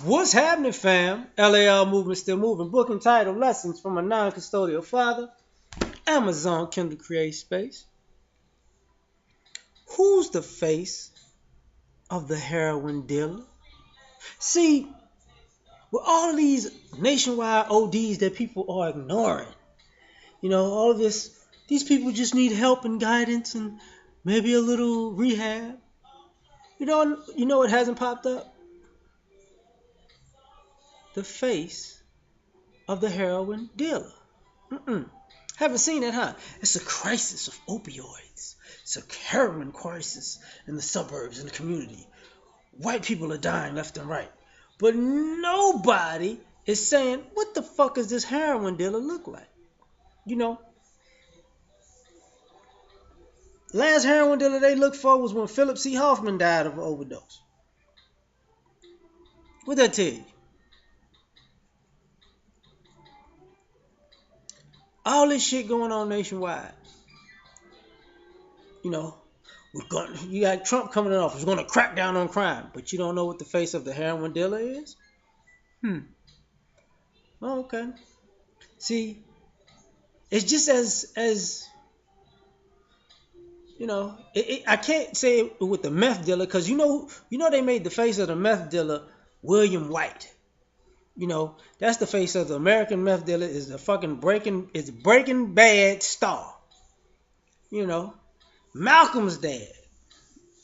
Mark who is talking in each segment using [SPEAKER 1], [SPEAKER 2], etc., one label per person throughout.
[SPEAKER 1] What's happening, fam? L.A.R. movement still moving. Book entitled Lessons from a Non-Custodial Father. Amazon Kindle Create Space. Who's the face of the heroin dealer? See, with all of these nationwide ODs that people are ignoring, all of this, these people just need help and guidance and maybe a little rehab. You know what hasn't popped up? The face of the heroin dealer. Mm-mm. Haven't seen it, huh? It's a crisis of opioids. It's a heroin crisis in the suburbs, in the community. White people are dying left and right. But nobody is saying, what the fuck does this heroin dealer look like? You know, last heroin dealer they looked for was when Philip C. Hoffman died of an overdose. What that tell you? All this shit going on nationwide. You know, you got Trump coming in office. We're going to crack down on crime. But you don't know what the face of the heroin dealer is? Oh, okay. See, it's just as I can't say it with the meth dealer because they made the face of the meth dealer William White. That's the face of the American meth dealer is the fucking Breaking Bad star. Malcolm's dad.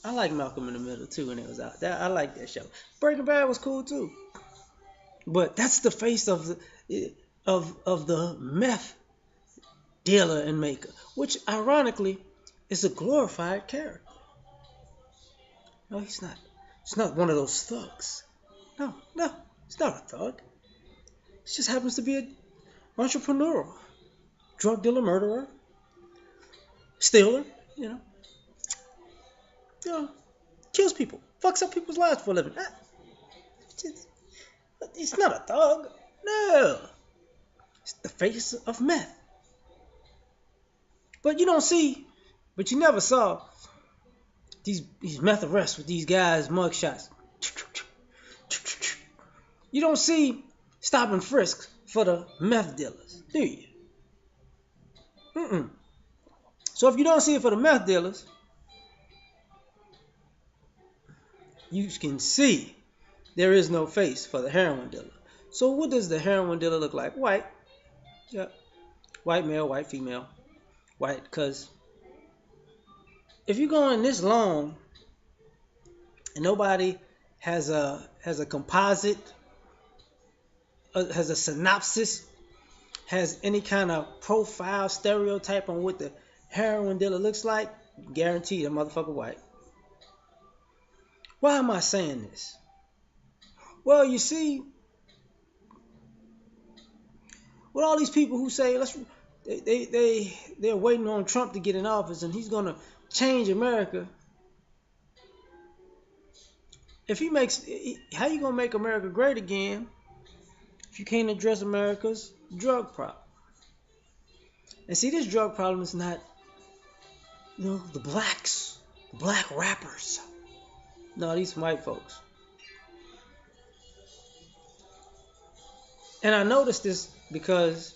[SPEAKER 1] I like Malcolm in the Middle too when it was out. I like that show. Breaking Bad was cool too. But that's the face of the meth dealer and maker, which ironically is a glorified character. No, he's not. It's not one of those thugs. No, it's not a thug. He just happens to be an entrepreneur, drug dealer, murderer, stealer. Kills people, fucks up people's lives for a living. He's not a thug. No, it's the face of meth. But you never saw these meth arrests with these guys' mugshots. You don't see stop and frisk for the meth dealers, do you? Mm-mm. So if you don't see it for the meth dealers, you can see there is no face for the heroin dealer. So what does the heroin dealer look like? White. Yeah. White male, white female. White, because if you're going this long and nobody has a composite, has a synopsis, has any kind of profile stereotype on what the heroin dealer looks like, guaranteed a motherfucker white. Why am I saying this? Well, you see, with all these people who say they're waiting on Trump to get in office and he's gonna change America. If how you gonna make America great again if you can't address America's drug problem? And see, this drug problem is not, the blacks, the black rappers. No, these white folks. And I noticed this because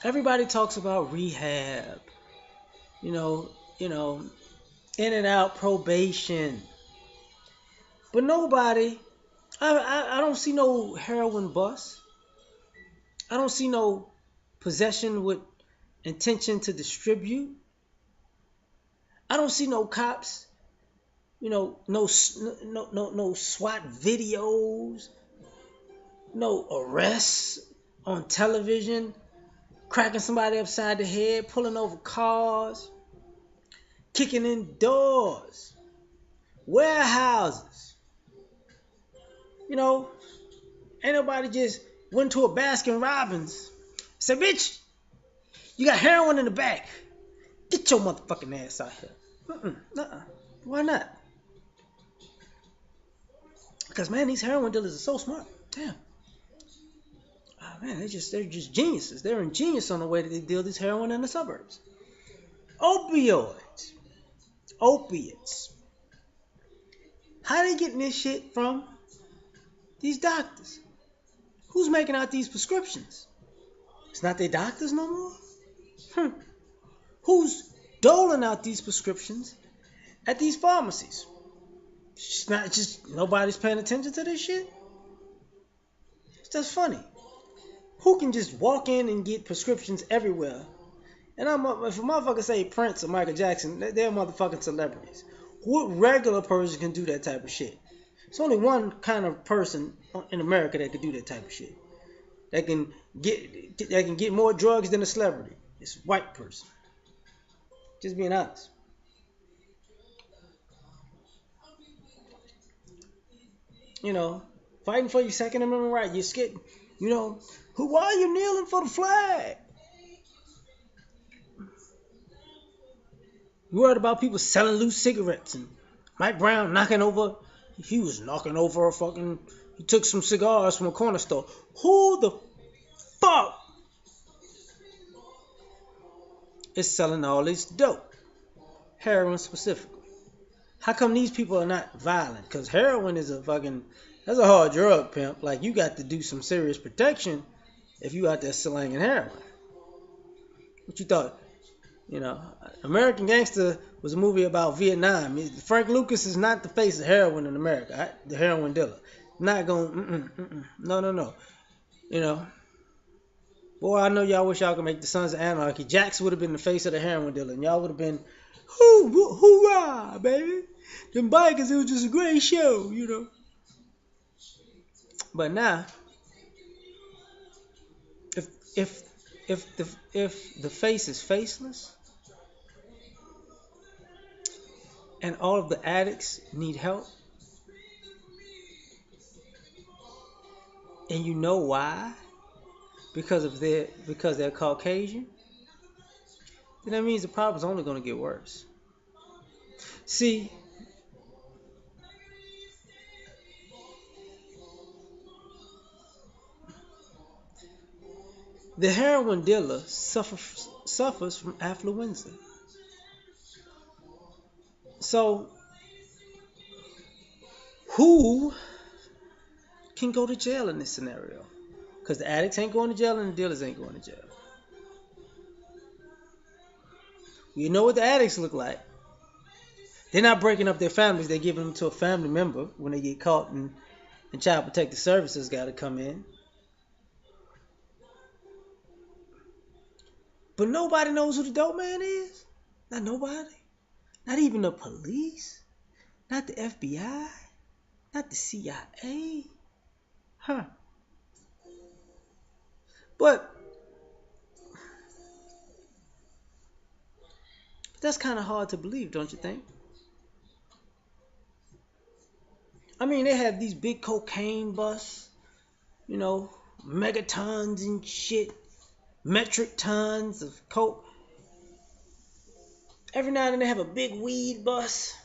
[SPEAKER 1] everybody talks about rehab, in and out probation. But nobody, I don't see no heroin bust. I don't see no possession with intention to distribute. I don't see no cops, no SWAT videos, no arrests on television, cracking somebody upside the head, pulling over cars, kicking in doors, warehouses. Ain't nobody just went to a Baskin Robbins, said, bitch, you got heroin in the back. Get your motherfucking ass out here. Why not? Because, man, these heroin dealers are so smart. Damn. Oh, man, they're just geniuses. They're ingenious on the way that they deal this heroin in the suburbs. Opiates. How they getting this shit from These doctors. Who's making out these prescriptions? It's not their doctors no more? Hmm. Who's doling out these prescriptions at these pharmacies? It's not just nobody's paying attention to this shit. It's just funny. Who can just walk in and get prescriptions everywhere? And if a motherfucker say Prince or Michael Jackson, they're motherfucking celebrities. What regular person can do that type of shit? It's only one kind of person in America that can do that type of shit. That can get more drugs than a celebrity. It's a white person. Just being honest. You know, fighting for your Second Amendment right. You're scared. You know, why are you kneeling for the flag? You worried about people selling loose cigarettes and Mike Brown knocking over. He was knocking over a fucking. He took some cigars from a corner store. Who the fuck is selling all this dope? Heroin specifically. How come these people are not violent? Because heroin is that's a hard drug, pimp. Like, you got to do some serious protection if you out there slanging heroin. What you thought? You know, American Gangster was a movie about Vietnam. Frank Lucas is not the face of heroin in America. The heroin dealer. Not going, no. You know, boy, I know y'all wish y'all could make the Sons of Anarchy. Jax would have been the face of the heroin dealer, and y'all would have been, hoorah, baby. Them bikers, it was just a great show, you know. But now, if if if the face is faceless, and all of the addicts need help, and you know why? Because they're Caucasian, then that means the problem's only going to get worse. See, the heroin dealer suffers from affluenza. So, who can go to jail in this scenario? Because the addicts ain't going to jail and the dealers ain't going to jail. You know what the addicts look like. They're not breaking up their families. They're giving them to a family member when they get caught, and Child Protective Services got to come in. But nobody knows who the dope man is. Not nobody. Not even the police. Not the FBI. Not the CIA. Huh. But that's kind of hard to believe, don't you think? I mean, they have these big cocaine busts, you know, megatons and shit, metric tons of coke. Every now and then they have a big weed bust.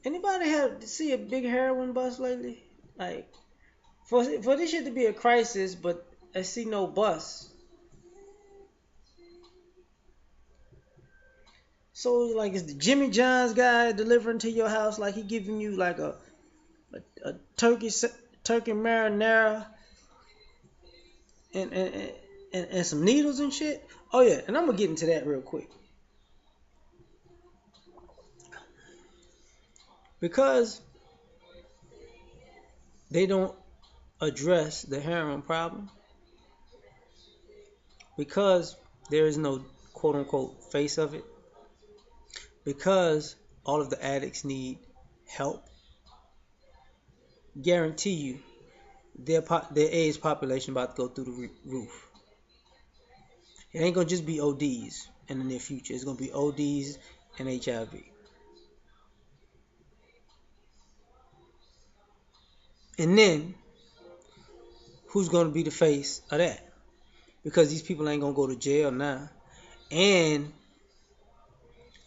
[SPEAKER 1] Anybody see a big heroin bust lately? Like, for this shit to be a crisis, but I see no bust. So, like, is the Jimmy John's guy delivering to your house? Like, he giving you like a turkey marinara and some needles and shit? Oh yeah, and I'm gonna get into that real quick. Because they don't address the heroin problem, because there is no quote unquote face of it, because all of the addicts need help, guarantee you their AIDS population about to go through the roof. It ain't gonna just be ODs in the near future. It's gonna be ODs and HIV. And then, who's gonna be the face of that? Because these people ain't gonna go to jail now, and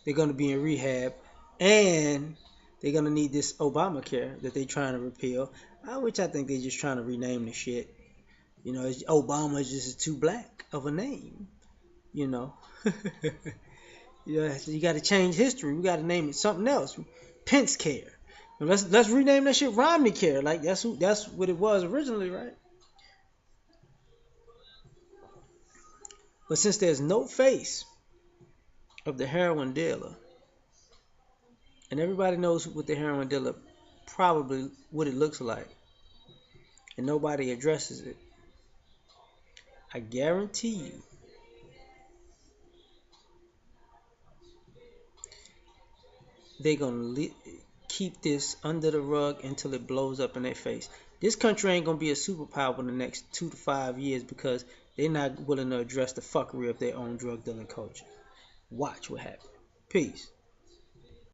[SPEAKER 1] they're gonna be in rehab, and they're gonna need this Obamacare that they're trying to repeal. Which I think they're just trying to rename the shit. You know, Obama is just too black of a name. You know, you got to change history. We got to name it something else. Pence Care. Let's rename that shit Romney Care. Like that's what it was originally, right? But since there's no face of the heroin dealer, and everybody knows what the heroin dealer probably what it looks like, and nobody addresses it, I guarantee you they're gonna keep this under the rug until it blows up in their face. This country ain't gonna be a superpower in the next 2 to 5 years because they're not willing to address the fuckery of their own drug dealing culture. Watch what happens. Peace.